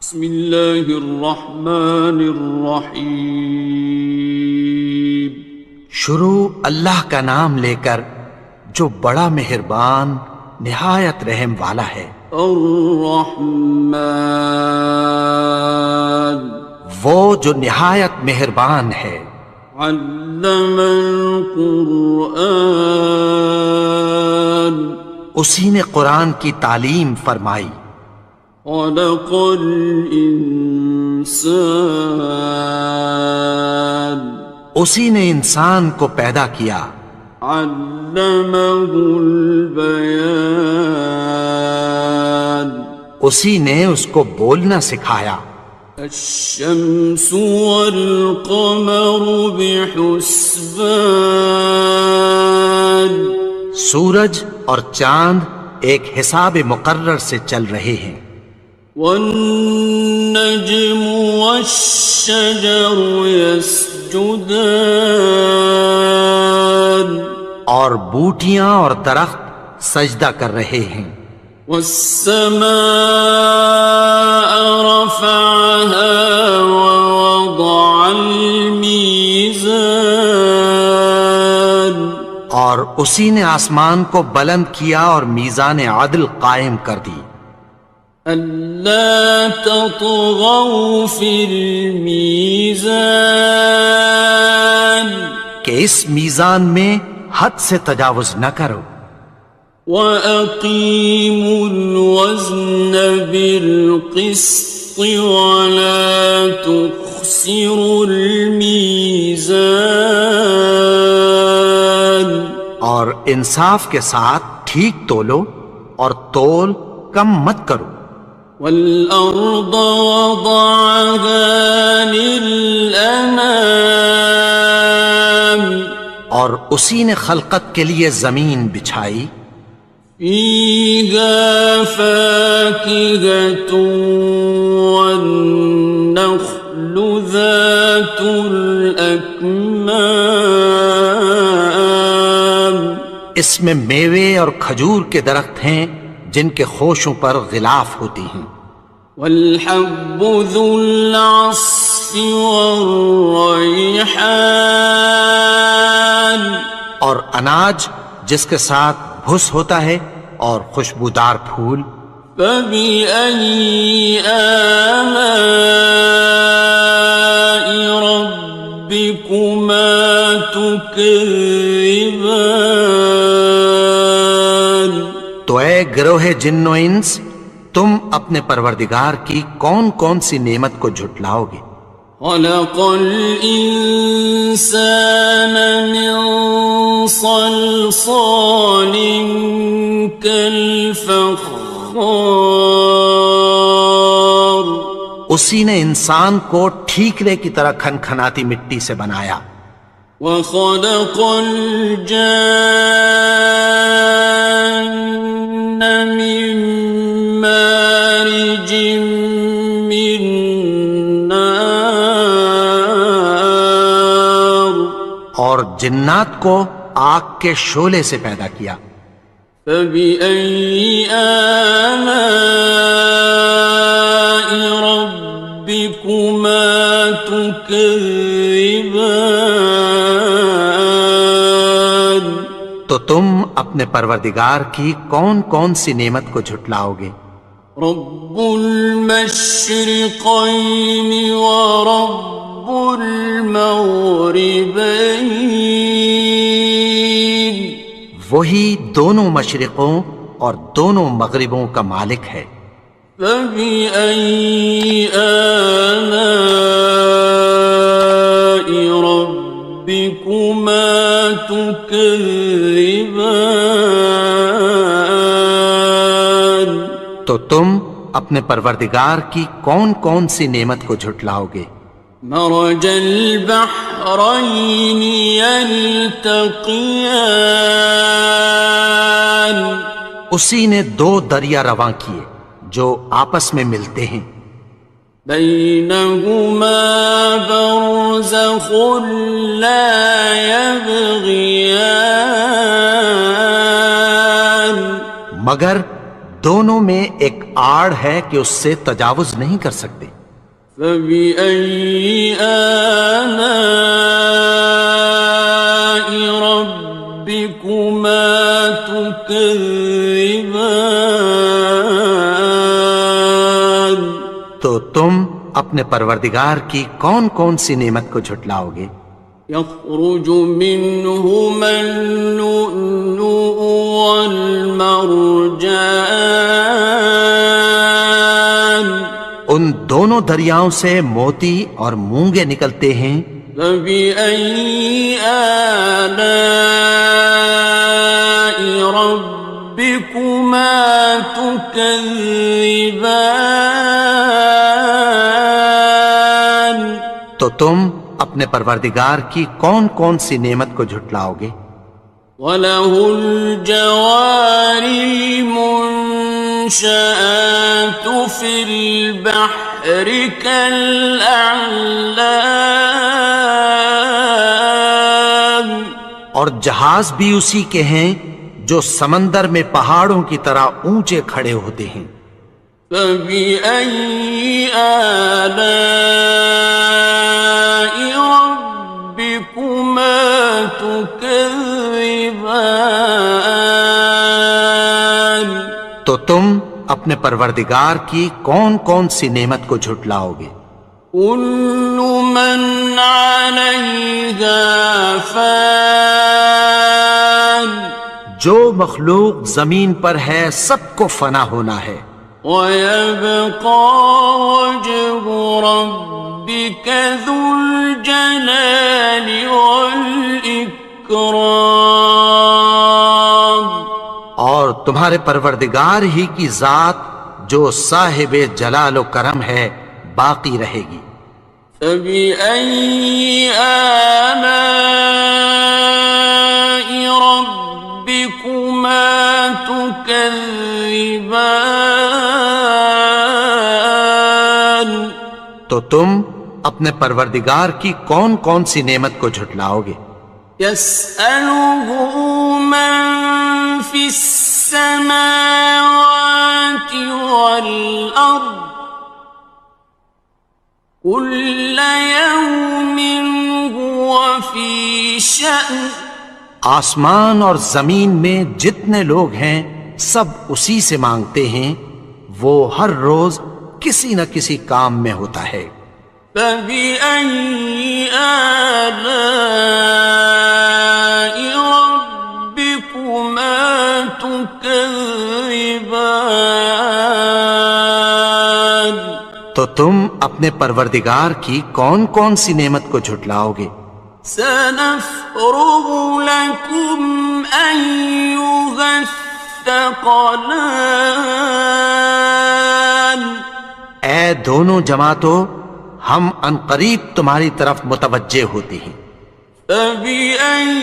بسم اللہ الرحمن الرحیم۔ شروع اللہ کا نام لے کر جو بڑا مہربان نہایت رحم والا ہے۔ الرحمن، وہ جو نہایت مہربان ہے۔ علم القرآن، اسی نے قرآن کی تعلیم فرمائی۔ خلق الانسان، اسی نے انسان کو پیدا کیا۔ علمہ البیان، اسی نے اس کو بولنا سکھایا۔ الشمس والقمر بحسبان، سورج اور چاند ایک حساب مقرر سے چل رہے ہیں۔ والنجم والشجر يسجدان، اور بوٹیاں اور درخت سجدہ کر رہے ہیں۔ والسماء رفعها ووضع الميزان، اور اسی نے آسمان کو بلند کیا اور میزان عدل قائم کر دی۔ ألا تطغوا في الميزان، کہ اس میزان میں حد سے تجاوز نہ کرو۔ وَأَقِيمُوا الْوَزْنَ بِالْقِسْطِ وَلَا تُخْسِرُوا الْمِيزَانَ، اور انصاف کے ساتھ ٹھیک تولو اور تول کم مت کرو۔ وَالْأَرْضَ وَضَعَهَا لِلْأَنَامِ، اور اسی نے خلقت کے لیے زمین بچھائی۔ فِيهَا فَاكِهَةٌ وَالنَّخْلُ ذَاتُ الْأَكْمَامِ، اس میں میوے اور کھجور کے درخت ہیں جن کے خوشوں پر غلاف ہوتی ہیں۔ وَالْحَبُّ ذُو الْعَصْفِ وَالرَّيْحَانِ، اور اناج جس کے ساتھ بھس ہوتا ہے اور خوشبودار پھول۔ فَبِأَيِّ آلَاءِ رَبِّكُمَا تُكَذِّبَانِ، تو اے گروہ جن و انس، تم اپنے پروردگار کی کون کون سی نعمت کو جھٹلاؤ گے؟ خَلَقَ الْإِنسَانَ مِنْ صَلْصَالٍ كَالْفَخَّارِ، اسی نے انسان کو ٹھیکرے کی طرح کھنکھناتی مٹی سے بنایا۔ وَخَلَقَ الْجَانَّ مِن مَّارِجٍ مِّن نَّارٍ، اور جنات کو آگ کے شعلے سے پیدا کیا۔ فَبِأَيِّ آلَاءِ رَبِّكُمَا تُكَذِّبَانِ، تو تم اپنے پروردگار کی کون کون سی نعمت کو جھٹلاؤ گے؟ رب المشرقین ورب المغربین، وہی دونوں مشرقوں اور دونوں مغربوں کا مالک ہے۔ فَبِأَيِّ آلَاءِ رَبِّكُمَا تُكَذِّبَانِ، تو تم اپنے پروردگار کی کون کون سی نعمت کو جھٹلاؤ گے؟ مرج البحرین یلتقیان، اسی نے دو دریا رواں کیے جو آپس میں ملتے ہیں۔ بینہما برزخ لا یبغیان، مگر دونوں میں ایک آڑ ہے کہ اس سے تجاوز نہیں کر سکتے۔ فَبِأَيِّ آلَاءِ رَبِّكُمَا تُكَذِّبَانِ؟ تو تم اپنے پروردگار کی کون کون سی نعمت کو جھٹلاؤ گے؟ يَخْرُجُ مِنْهُمَا اللُّؤْلُؤُ وَالْمَرْجَانُ، ان دونوں دریاؤں سے موتی اور مونگے نکلتے ہیں۔ فَبِأَيِّ آلَاءِ رَبِّكُمَا تُكَذِّبَانِ؟ تو تم اپنے پروردگار کی کون کون سی نعمت کو جھٹلاؤ گے؟ وَلَهُ الْجَوَارِ الْمُنشَآتُ فِي الْبَحْرِ كَالْأَعْلَامِ، اور جہاز بھی اسی کے ہیں جو سمندر میں پہاڑوں کی طرح اونچے کھڑے ہوتے ہیں۔ فَبِأَيِّ آلَاءِ رَبِّكُمَا تُكَذِّبَانِ؟ تو تم اپنے پروردگار کی کون کون سی نعمت کو جھٹلاؤ گے؟ كُلُّ مَنْ عَلَيْهَا فَانٍ، جو مخلوق زمین پر ہے سب کو فنا ہونا ہے۔ وَيَبْقَى وَجْهُ رَبِّكَ ذُو الْجَلَالِ وَالْإِكْرَامِ، اور تمہارے پروردگار ہی کی ذات جو صاحب جلال و کرم ہے باقی رہے گی۔ فَبِأَيِّ آلَاءِ رَبِّكُمَا تُكَذِّبَانِ؟ تو تم اپنے پروردگار کی کون کون سی نعمت کو جھٹلاؤ گے؟ يَسْأَلُهُ مَن فِي السَّمَاوَاتِ وَالْأَرْضِ كُلَّ يَوْمٍ هُوَ فِي شَأْنٍ، آسمان اور زمین میں جتنے لوگ ہیں سب اسی سے مانگتے ہیں، وہ ہر روز کسی نہ کسی کام میں ہوتا ہے۔ فَبِأَيِّ آلَاءِ رَبِّكُمَا تُكَذِّبَانِ؟ تو تم اپنے پروردگار کی کون کون سی نعمت کو جھٹلاؤ گے؟ سَنَفْرُغُ لَكُمْ أَيُّهَ الثَّقَلَانِ، اے دونوں جماعتوں، ہم عنقریب تمہاری طرف متوجہ ہوتے ہیں۔ فَبِأَيِّ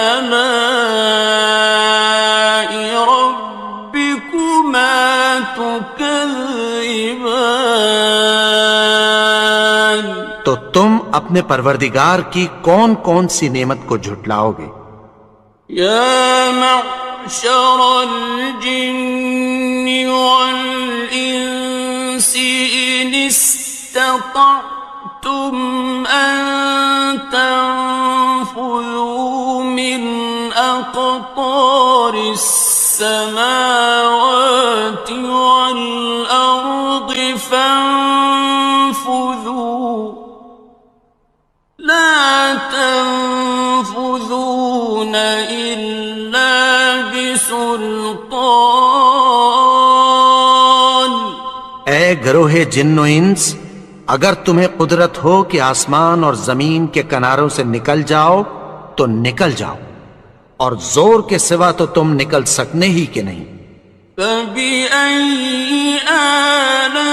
آلَاءِ رَبِّكُمَا تُكَذِّبَانِ؟ تو تم اپنے پروردگار کی کون کون سی نعمت کو جھٹلاؤ گے؟ يَا مَعْشَرَ الْجِنِّ وَالْإِنسِ إِنِ اسْتَطَعْتُمْ أَن تَنفُذُوا مِنْ أَقْطَارِ السَّمَاوَاتِ وَالْأَرْضِ فَانفُذُوا لَا تَنفُذُونَ إِلَّا بِسُلْطَانٍ۔ اے گروہ جن و انس، اگر تمہیں قدرت ہو کہ آسمان اور زمین کے کناروں سے نکل جاؤ تو نکل جاؤ، اور زور کے سوا تو تم نکل سکنے ہی کہ نہیں۔ فَبِأَيِّ آلَاءِ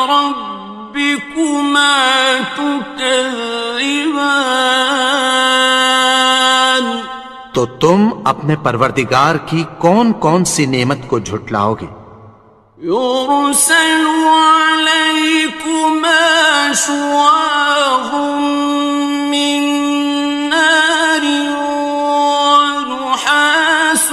رَبِّكُمَا تُكَذِّبَانِ؟ تو تم اپنے پروردگار کی کون کون سی نعمت کو جھٹلاؤ گے؟ يُرْسَلُ عَلَيْكُمَا شُوَاظٌ مِّن نَّارٍ وَنُحَاسٌ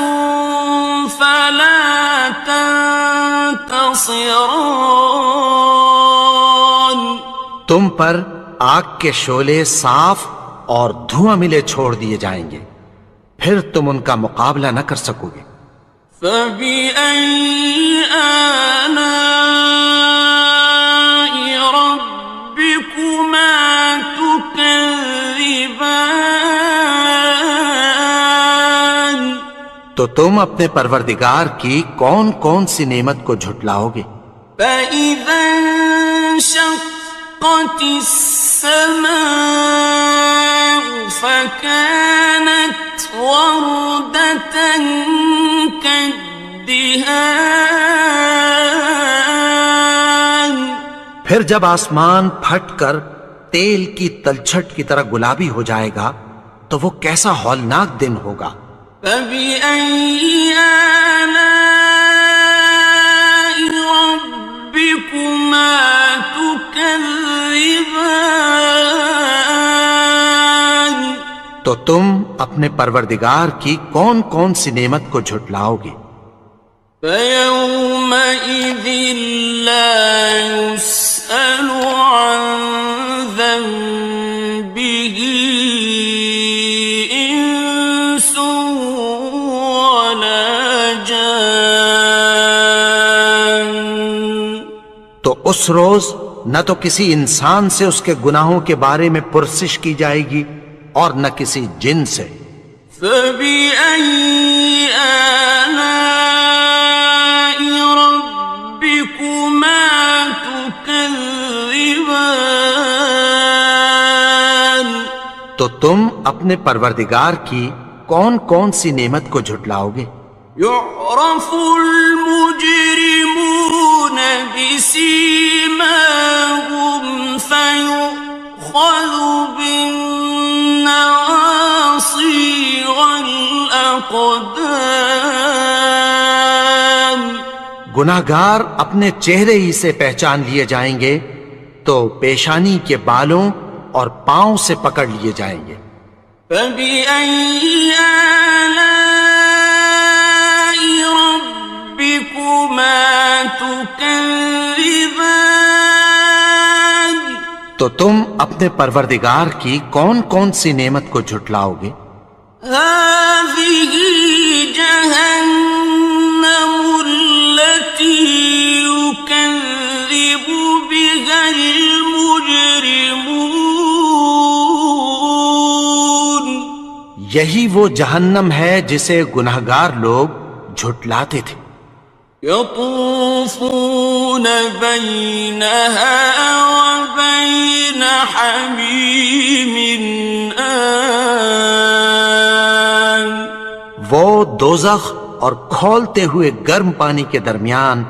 ينتصران. تم پر آگ کے شعلے صاف اور دھواں ملے چھوڑ دیے جائیں گے، پھر تم ان کا مقابلہ نہ کر سکو گے۔ فبأي آلاء ربكما تكذبان. تو تم اپنے پروردگار کی کون کون سی نعمت کو جھٹلاؤ گے؟ فإذا انشقت السماء فكانت وردة كالدهان. پھر جب آسمان پھٹ کر تیل کی تلچھٹ کی طرح گلابی ہو جائے گا تو وہ کیسا ہولناک دن ہوگا۔ فبأي آلاء ربكما تكذبان. تو تم اپنے پروردگار کی کون کون سی نعمت کو جھٹلاؤ گے؟ فيومئذ لا يسأل عن ذنبه إنس ولا جان. تو اس روز نہ تو کسی انسان سے اس کے گناہوں کے بارے میں پرسش کی جائے گی اور نہ کسی جن سے۔ فبأي آلاء ربكما تكذبان. تو تم اپنے پروردگار کی کون کون سی نعمت کو جھٹلاؤ گے؟ يعرف المجرمون بسيماهم فيؤخذ بالنواصي والأقدام. گناہگار اپنے چہرے ہی سے پہچان لیے جائیں گے تو پیشانی کے بالوں اور پاؤں سے پکڑ لیے جائیں گے۔ فبأي آلاء ربكما تكذبان. تو تم اپنے پروردگار کی کون کون سی نعمت کو جھٹلاؤ گے؟ هذه جهنم التي يكذب بها المجرمون. یہی وہ جہنم ہے جسے گناہگار لوگ جھٹلاتے تھے۔ يطوفون بينها وبين حميم آن. وہ دوزخ اور کھولتے ہوئے گرم پانی کے درمیان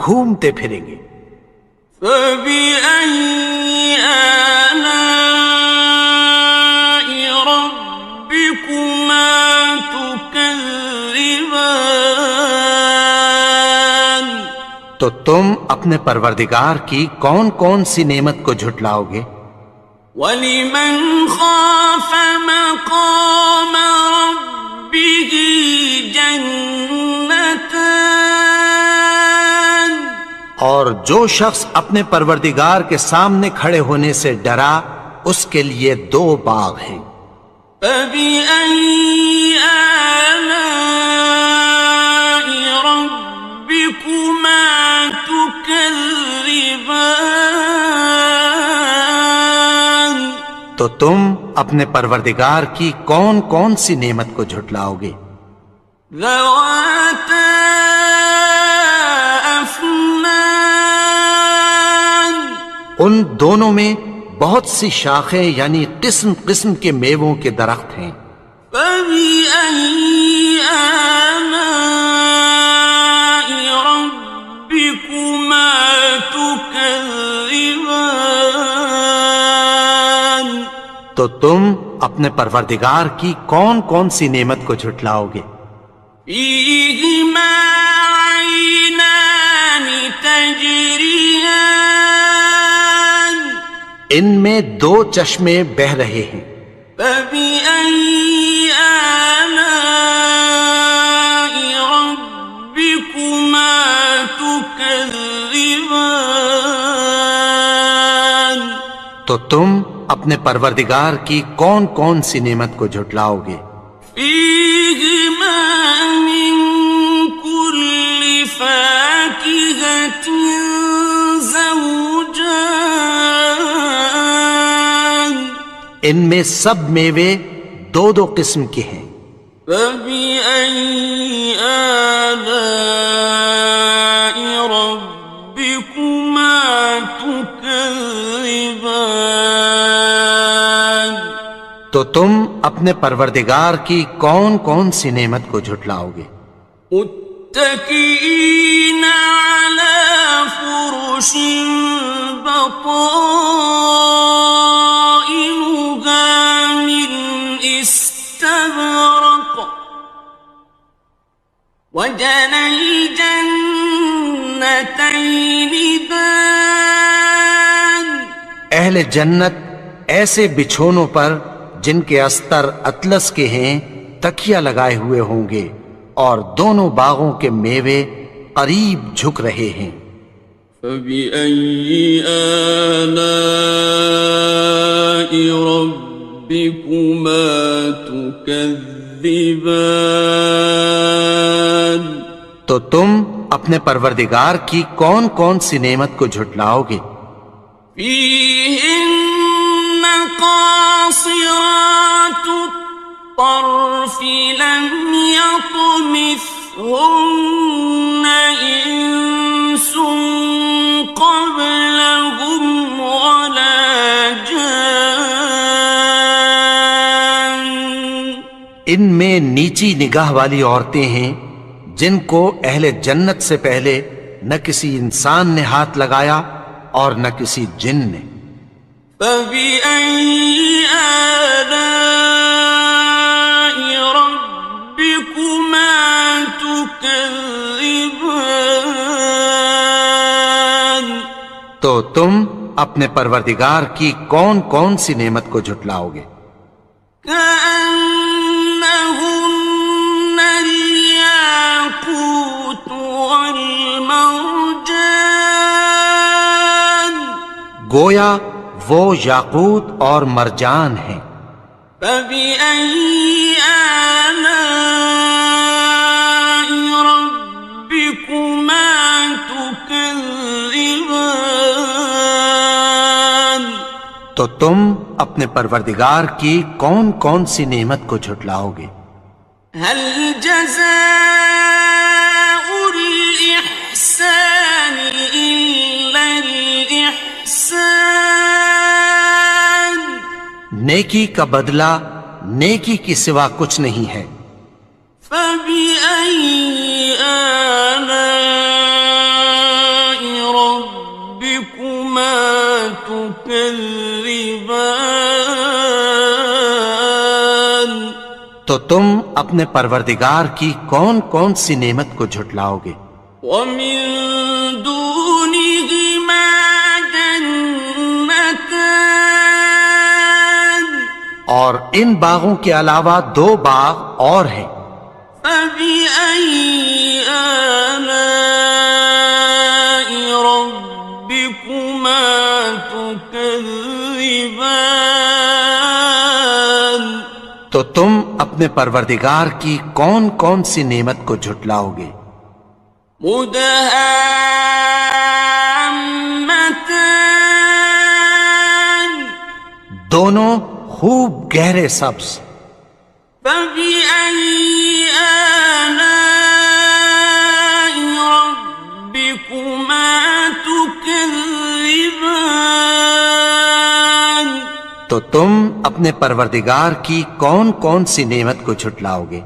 گھومتے پھریں گے۔ فبأي آلاء ربكما تكذبان. تو تم اپنے پروردگار کی کون کون سی نعمت کو جھٹلاؤ گے؟ وَلِمَنْ خَافَ مَقَامَ رَبِّهِ جَنَّتَانِ. اور جو شخص اپنے پروردگار کے سامنے کھڑے ہونے سے ڈرا اس کے لیے دو باغ ہیں۔ فَبِأَيِّ آلَاءِ رَبِّكُمَا تُكَذِّبَانِ. تو تم اپنے پروردگار کی کون کون سی نعمت کو جھٹلاؤ گے؟ ذَوَاتَا أَفْنَانٍ. ان دونوں میں بہت سی شاخیں یعنی قسم قسم کے میووں کے درخت ہیں۔ فَبِأَيِّ آلَاءِ رَبِّكُمَا تُكَذِّبَانِ. تو تم اپنے پروردگار کی کون کون سی نعمت کو جھٹلاؤ گے؟ فِيهِمَا عَيْنَانِ تَجْرِيَانِ. ان میں دو چشمے بہہ رہے ہیں۔ فَبِأَيِّ آلَاءِ رَبِّكُمَا تُكَذِّبَانِ. تو تم اپنے پروردگار کی کون کون سی نعمت کو جھٹلاؤ گے؟ فیہما من کل فاکہۃ زوجان، ان میں سب میوے دو دو قسم کے ہیں۔ فبأي آلاء ربكما تكذبان، تو تم اپنے پروردگار کی کون کون سی نعمت کو جھٹلاؤ گے؟ متكئين على فرش بطائنها من استبرق، وجنى الجنتين دان، اہل جنت ایسے بچھونوں پر جن کے استر اطلس کے ہیں تکیہ لگائے ہوئے ہوں گے، اور دونوں باغوں کے میوے قریب جھک رہے ہیں۔ فبأي آلاء ربكما تكذبان، تو تم اپنے پروردگار کی کون کون سی نعمت کو جھٹلاؤ گے؟ فيهن قاصرات الطرف لم يطمثهن إنس قبلهم ولا جان، ان میں نیچی نگاہ والی عورتیں ہیں جن کو اہل جنت سے پہلے نہ کسی انسان نے ہاتھ لگایا اور نہ کسی جن نے۔ فبأي آلاء ربكما تكذبان، تو تم اپنے پروردگار کی کون کون سی نعمت کو جھٹلاؤ گے؟ كأنهن الياقوت والمرجان، گویا وہ یاقوت اور مرجان ہیں۔ فبأي آلاء ربكما تكذبان، تو تم اپنے پروردگار کی کون کون سی نعمت کو جھٹلاؤ گے؟ هل جزاء الإحسان إلا الإحسان، نیکی کا بدلہ نیکی کی سوا کچھ نہیں ہے۔ فبأي آلاء ربكما تكذبان، تو تم اپنے پروردگار کی کون کون سی نعمت کو جھٹلاؤ گے؟ ومن دونهما جنتان، اور ان باغوں کے علاوہ دو باغ اور ہیں۔ فبأي آلاء ربكما تكذبان، تو تم اپنے پروردگار کی کون کون سی نعمت کو جھٹلاؤ گے؟ مدهامتان، دونوں خوب گہرے سبز۔ فبأي آلاء ربكما تكذبان، تو تم اپنے پروردگار کی کون کون سی نعمت کو جھٹلاؤ گے؟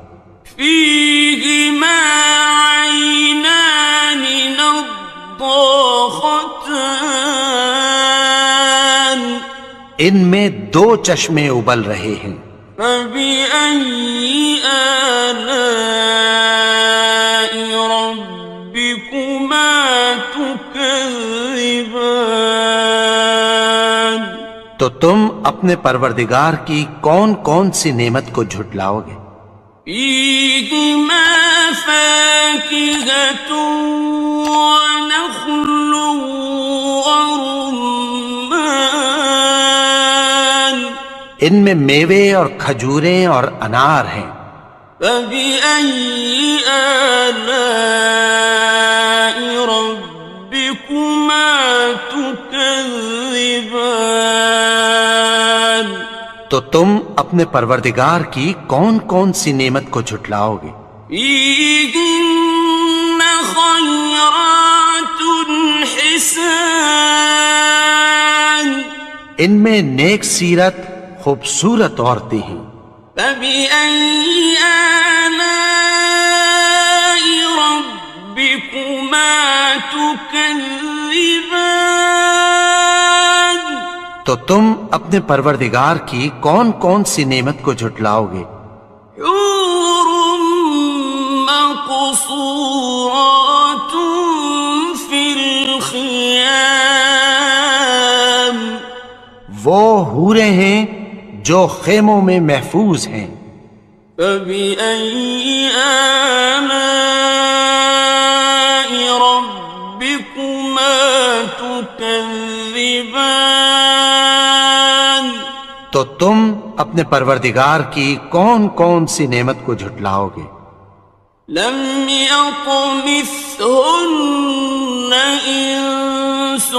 فيهما عينان نضاختان، ان میں دو چشمے ابل رہے ہیں۔ فبأي آلاء ربكما تكذبان، تو تم اپنے پروردگار کی کون کون سی نعمت کو جھٹلاؤ گے؟ فيهما فاكهة ونخل ورمان، ان میں میوے اور کھجوریں اور انار ہیں۔ فبأي آلاء ربكما تكذبان؟ تو تم اپنے پروردگار کی کون کون سی نعمت کو جھٹلاؤ گے؟ فيهن خيرات حسان، ان میں نیک سیرت خوبصورت عورتیں ہیں۔ فبأي آلاء ربكما تكذبان؟ تو تم اپنے پروردگار کی کون کون سی نعمت کو جھٹلاؤ گے؟ حور مقصورات في الخيام، وہ حوریں ہیں جو خیموں میں محفوظ ہیں۔ فبأي آلاء ربكما تكذبان؟ تو تم اپنے پروردگار کی کون کون سی نعمت کو جھٹلاؤ گے؟ لم يطمثهن إنس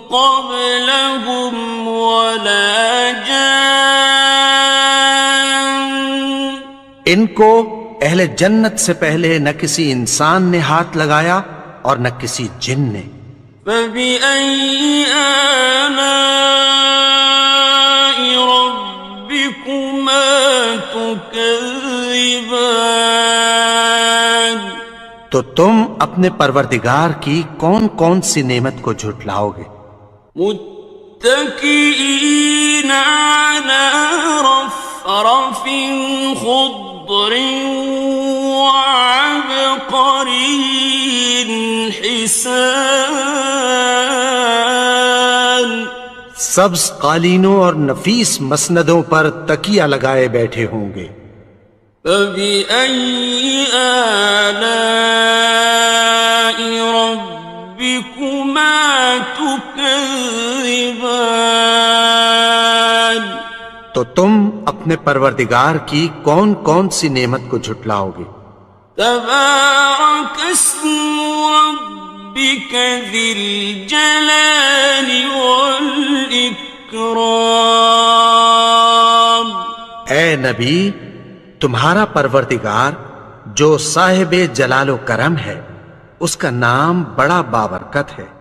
قبلهم ولا جان، ان کو اہل جنت سے پہلے نہ کسی انسان نے ہاتھ لگایا اور نہ کسی جن نے۔ فبأي آلاء ربكما تكذبان؟ تو تم اپنے پروردگار کی کون کون سی نعمت کو جھٹلاؤ گے؟ متكئين على رفرف خضر وعبقري حسان، سبز قالینوں اور نفیس مسندوں پر تکیہ لگائے بیٹھے ہوں گے۔ فبأي آلاء ربكما تكذبان؟ تو تم اپنے پروردگار کی کون کون سی نعمت کو جھٹلاؤ گے؟ تبارك اسم ربك ذي الجلال والإكرام۔ اے نبی، تمہارا پروردگار جو صاحب جلال و کرم ہے، اس کا نام بڑا بابرکت ہے۔